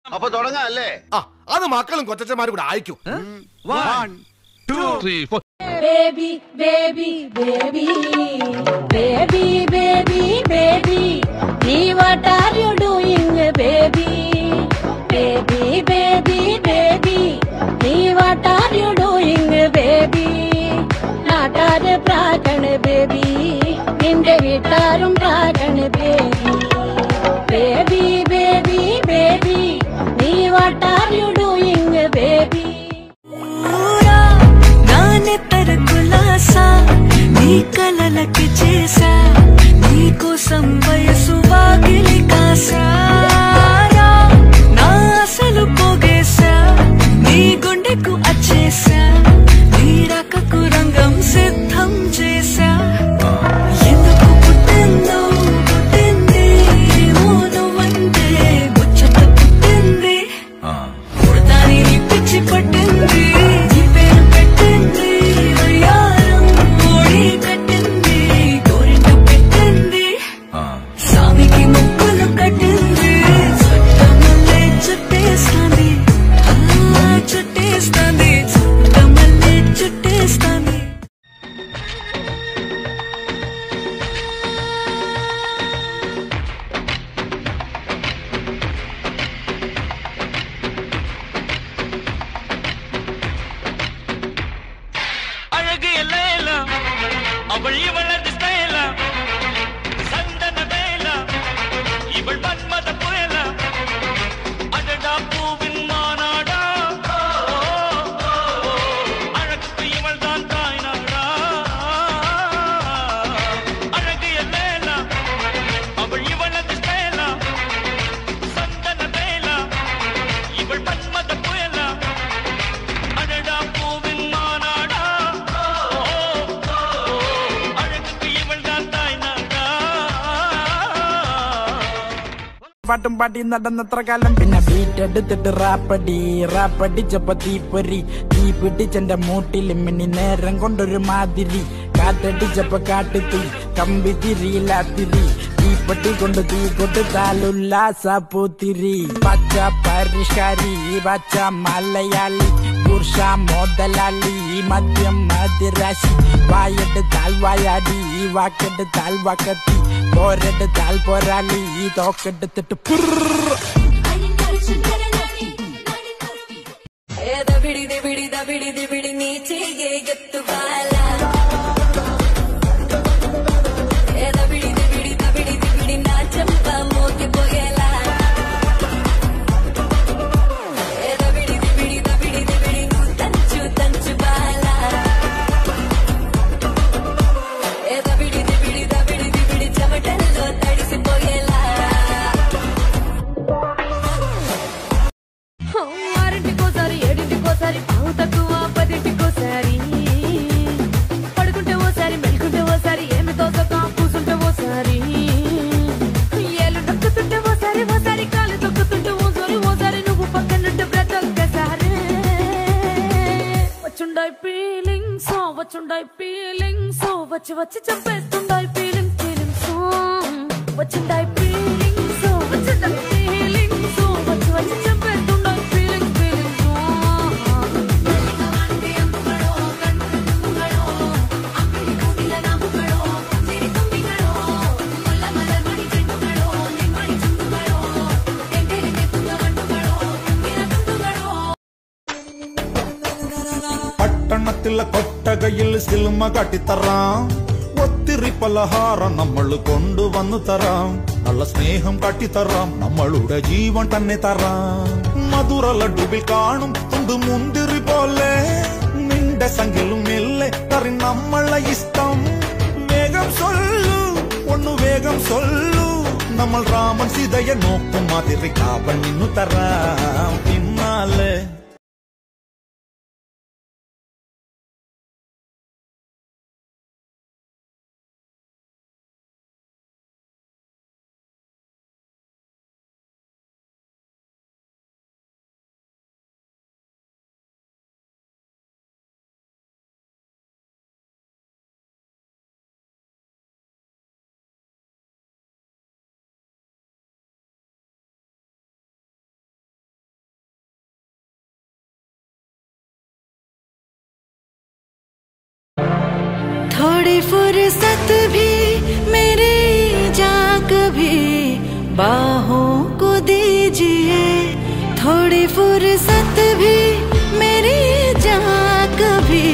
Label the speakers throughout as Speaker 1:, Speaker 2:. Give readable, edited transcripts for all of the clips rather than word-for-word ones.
Speaker 1: അപ്പൊ തുടങ്ങാം അല്ലേ?
Speaker 2: അത് മക്കളും കൊച്ചന്മാരും കൂടെ അയക്കും.
Speaker 3: 1 2 3 4
Speaker 4: Baby, baby, baby, baby, baby, baby. What are you doing, baby? Baby, baby, baby. What are you doing, baby? Naatare prakan, baby. Inde vitarum prakan, baby. Baby, baby, baby. What are you doing, baby? నీ కలలకి చేసా నీ కోసం వయసు వాకిలి కాసారా నా అసలు పోగేసా నీ గుండెకు అచ్చేసా నీ రకకు రంగం సిద్ధం చేసా ఎందుకు పుట్టిందో పుట్టింది నువ్వంటే ముచ్చట పుట్టింది పుడతాని పిచ్చి పట్టింది
Speaker 5: அவள் இவளது ஸ்டைல சந்தன வேல இவள் மன்மத புயல அடடா பூவின் மாநாடா அழகுக்கு இவள் தான் தாய்நாடா அழகு எல்லேல அவள் இவளது ஸ்டைல சந்தன வேல இவள் மன்மத புயல அடடா பூவின் மாநாடா
Speaker 6: പാട്ടും പാട്ടി നടന്നത്ര കാലം പിന്നെ ബീറ്റെടുത്തിട്ട് റാപ്പടിച്ചപ്പോ തീപ്പൊരി തീ പിടിച്ചെന്റെ മൂട്ടിൽ മിന്നി നേരം കൊണ്ടൊരു മാതിരി കാറ്റടിച്ചപ്പോ കാട്ടുതീ കമ്പി തിരിയില്ലാത്തിരി തീപ്പട്ടി കൊണ്ട് തീ കൊടുത്താലുല്ലാസ പൂത്തിരി പച്ച പരിഷ്കാരി പച്ച മലയാളി പുരുഷ മുതലാളി മദ്യം മതിരാശി വായെടുത്താൽ വായാടി വാക്കെടുത്താൽ വാക്കത്തി പോരെടുത്താൽ പോരാളി തോക്കെടുത്തിട്ട്
Speaker 4: ಬಿಡಿ ನೀಚೆಗೆ ಎತ್ತು ಬಾಲ ಬಿಡಿ ನಾ ಚಂಪ ಮೋಕೆ ಪೊಯಲ ಬಿಡಿ ತಂಚು ಬಾಲ ಬಿಡಿ ಚಮಟಲ್ಲೋ ತಡಿಸಿಪೋಯಲ ఆరింటికోసారి ఏడింటికోసారి పావు తక్కువ 10ంటికోసారి పడుకుంటే ఓసారి మెలుకుంటే ఓసారి ఏమి తోసక కూసుంటే ఓసారి ఏళ్ళు నొక్కుతుంటే ఓసారి కాలు తొక్కుతుంటే ఓసారి నువ్వు పక్కనుంటే బ్రతొక్కసారి వచ్చుండాయి ఫీలింగ్స్ వచ్చి చంపేస్తుండాయి ఫీలింగ్స్ వచ్చుండాయి ఫీలింగ్స్ వచ్చి చంపేస్తుండాయి
Speaker 7: പട്ടണത്തിലെ കൊട്ടകയിൽ സിനിമ കാട്ടിത്തറാം ഒത്തിരി പലഹാരം നമ്മൾ കൊണ്ടുവന്നു തരാം നല്ല സ്നേഹം കാട്ടിത്തറാം നമ്മളുടെ ജീവൻ തന്നെ തരാം മധുര ലഡുവിൽ കാണും തുണ്ട് മുന്തിരി പോലെ നിന്റെ സംഖ്യലും മെല്ലെ തറി നമ്മളെ ഇഷ്ടം വേഗം സൊല്ലു ഒന്നു വേഗം സൊല്ലു നമ്മൾ രാമൻ സീതയെ നോക്കും മാതിരി കാവൽ നിന്നു തരാം പിന്നാലെ
Speaker 4: भी मेरी जान कभी बाहों को दीजिए, थोड़ी फुर्सत भी मेरी जान कभी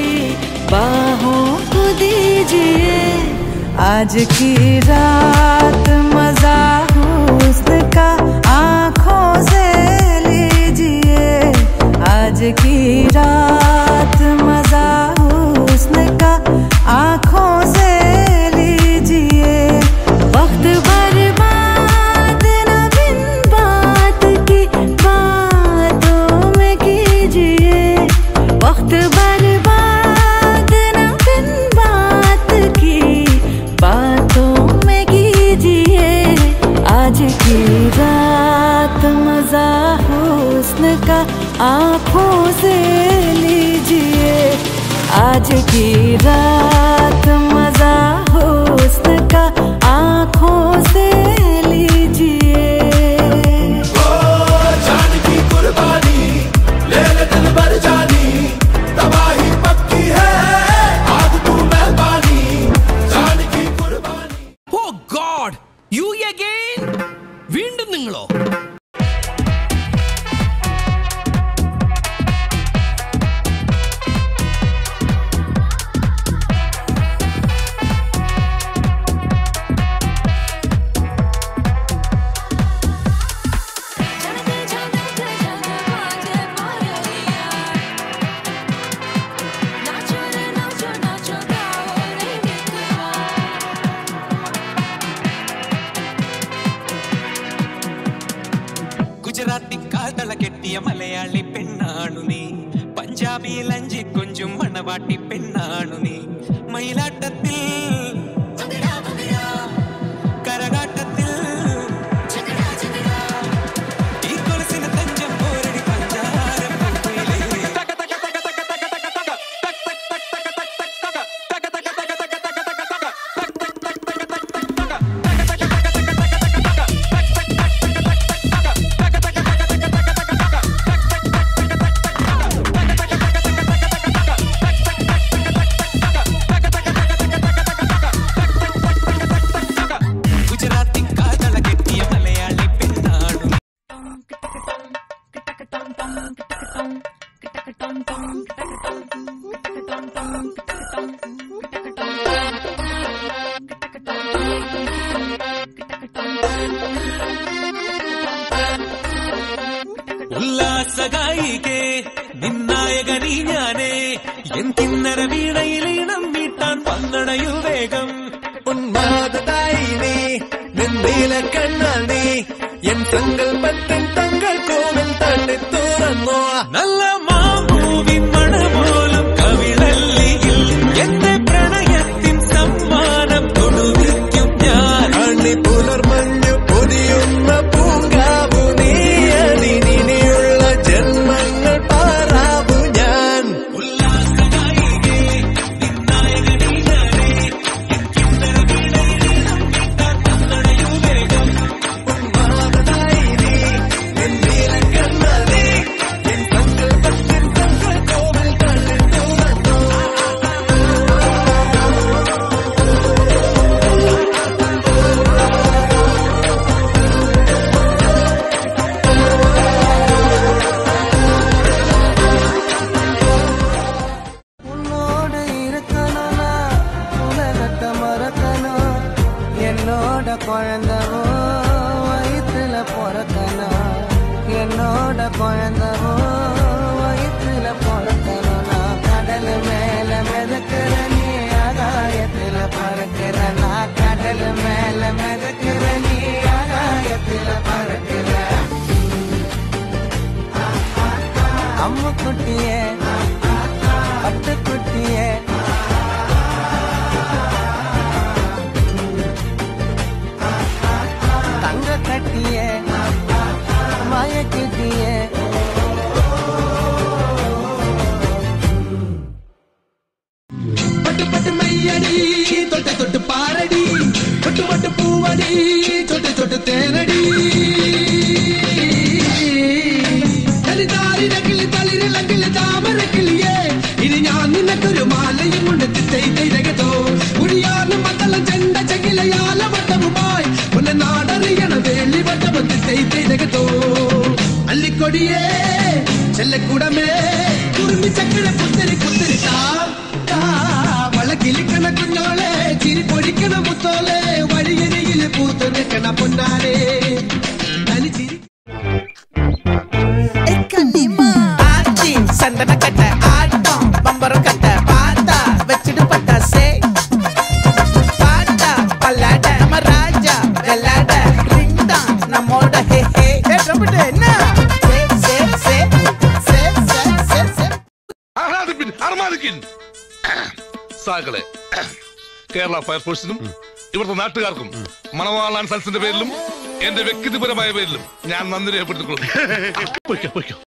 Speaker 4: बाहों को दीजिए। आज की रात मजा हुस्न का आँखों से लीजिए, आज की रात मजा हुस्न का आँखों से लीजिए। वक्त बर्बाद न बिन बात की बातों में कीजिए, वक्त बर्बाद न बिन बात की बातों में कीजिए। आज की रात मजा हुस्न का आँखों से लीजिए, आज की रात मजा हुस्न का आँखों से लीजिए।
Speaker 1: जान की कुर्बानी ले ले दिल भर जानी, तबाही पक्की है आज तू मेहरबानी, जान की कुर्बानी।
Speaker 3: ഓ ഗോഡ്, യു അഗൈൻ? വീണ്ടും നിങ്ങളോ?
Speaker 8: ഗുജറാത്തി കാതള കെട്ടിയ മലയാളി പെണ്ണാണു നീ, പഞ്ചാബിയിൽ അഞ്ചി കൊഞ്ചും മണവാട്ടി പെണ്ണാണു നീ, മയിലാട്ടത്തിൽ കരകാട്ടത്തിൽ ഈ കൊലുസിന് തഞ്ചം പോരടി പഞ്ചാരം ഉല്ലാസഗായികേ നിന്നായകനീ ഞാനേ, എൻ കിന്നര വീണയിലീണം മീട്ടാൻ പന്നണയു വേഗം. ഉന്മാദതായി നീ നിന്നീല കണ്ണാണി, എൻ സങ്കൽപ്പത്തിൻ തങ്കൾ കോവിൽ തട്ടി തുറന്നോ. നല്ല മാമൂവിൻ മണപോലും കവിളല്ലിയിൽ എന്റെ പ്രണയത്തിൻ സമ്മാനം തൊടുവിക്കും ഞാൻ. അണി പുലർമഞ്ഞു പൊതിയുന്ന പൂങ്കാവു നീ, അതിനിയുള്ള ജന്മങ്ങൾ പാറാവു ഞാൻ. ഉല്ലാസഗായികേ നിന്നായകനീ ഞാനേ, എൻ കിന്നര വീണയിലീണം മീട്ടാൻ പന്നണയു വേഗം. ഉന്മാദതായി നീ നിന്നീല കണ്ണാണി, എൻ സങ്കൽപ്പത്തിൻ തങ്കൾ കോവിൽ തട്ടി തുറന്നോ.
Speaker 9: உன்னோடு இருக்கணும்னா உலகத்தை மறக்கணும், என்னோட குழந்தவோ வயிற்றுல பிறக்கணும், என்னோட குழந்தவோ வயிற்றுல பிறக்கணும். நான் கடல் மேல மிதக்கிற நீ ஆகாயத்துல பறக்கிற, நான் கடல் மேல மிதக்கிற நீ ஆகாயத்துல பறக்கிற. அம்மு குட்டியே பட்டுக்குட்டியே தங்க கட்டியே மயக்கிட்டியே.
Speaker 1: பட்டு பட்டு மையடி தொட்டு தொட்டு பாரடி, பட்டு பட்டு பூவடி சொட்டு சொட்டு தேனடி. തളിതാരിര കിളി തളിരില കിളി താമര കിളിയേ, ഇനി ഞാൻ നിനക്കൊരു മാലയും ഉണ്ട് തിത്തൈ തൈരകതോ. കുഴിയാനും മത്തളം കൊടിയേ ചെല്ലക്കൂടമേ കുറുമ്പി ചക്കട പുത്തരി പുത്തരി വളക്കിലിക്കണ കുഞ്ഞോളെ ചിരി പൊടിക്കണ മുത്തോളെ വഴിയരികിൽ പൂത്തു നിൽക്കണ പൊന്നാരേ തനിച്ചിരി
Speaker 9: சந்தன கட்ட ஆட்டம் பம்பரம் கட்ட பாத்தா வச்சிடு பட்டாசே பாட்டா பல்லாட நம்ம ராஜா வெள்ளாட ரிங் தான் நம்மோட ஹே ஹே ரம்பிட்டு என்ன
Speaker 2: സാകളെ കേരള ഫയർഫോഴ്സിനും ഇവിടുത്തെ നാട്ടുകാർക്കും മണവാളാൻ സൽസിന്റെ പേരിലും എന്റെ വ്യക്തിപരമായ പേരിലും ഞാൻ നന്ദി രേഖപ്പെടുത്തിക്കൊള്ളുന്നു.